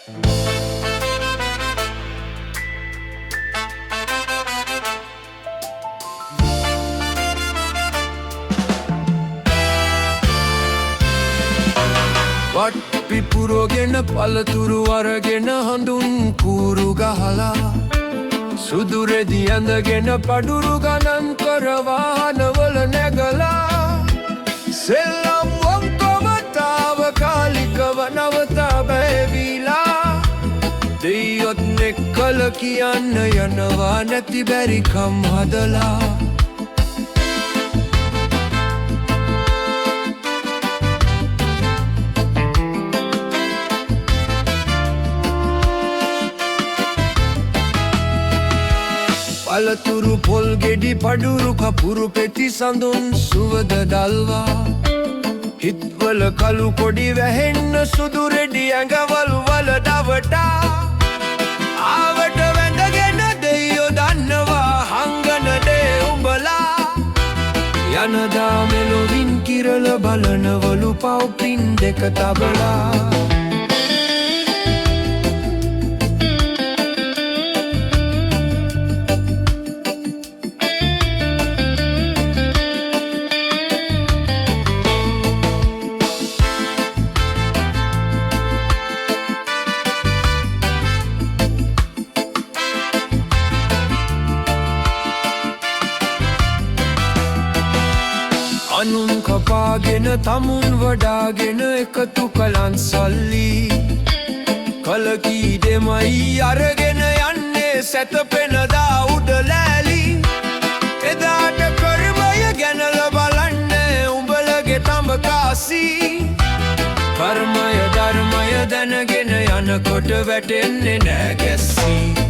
වට්පි පුරෝගෙන පළතුරු අරගෙන හඳුන් කූරු ගහලා සුදු රෙදි ඇඳගෙන පඩුරු ගණන් කර වාහනවල නැගලා සෙල්ලම් ඔක්කොම තාවකාලිකව නවතා බැවිලා දෙයියොත් එක්කල කියන්න යනවා නැති බැරිකම් හදලා පළතුරු පොල් ගෙඩි පඩුරු කපුරු පෙති සඳුන් සුවද දල්වා හිත්වල කළු කොඩි වැහෙන්න සුදු රෙඩි ඇඟවල් වල දවටා ආවට වැඳගෙන දෙයියෝ දන්නවා හංගන දේ උඹලා යනදා මෙලොවින් කිරල බලනවලු පව්පින් දෙක තබලා අනුන් කපාගෙන තමුන් වඩාගෙන එකතු කලන් සල්ලි කලකී දෙමයි අරගෙන යන්නේ සැතපෙනදා උඩ ලෑලි එදාට කර්මය ගැනල බලන්නේ උඹලගේ තඹ කාසි කර්මය ධර්මය දැනගෙන යනකොට වැටෙන්නේ නෑ ගැස්සී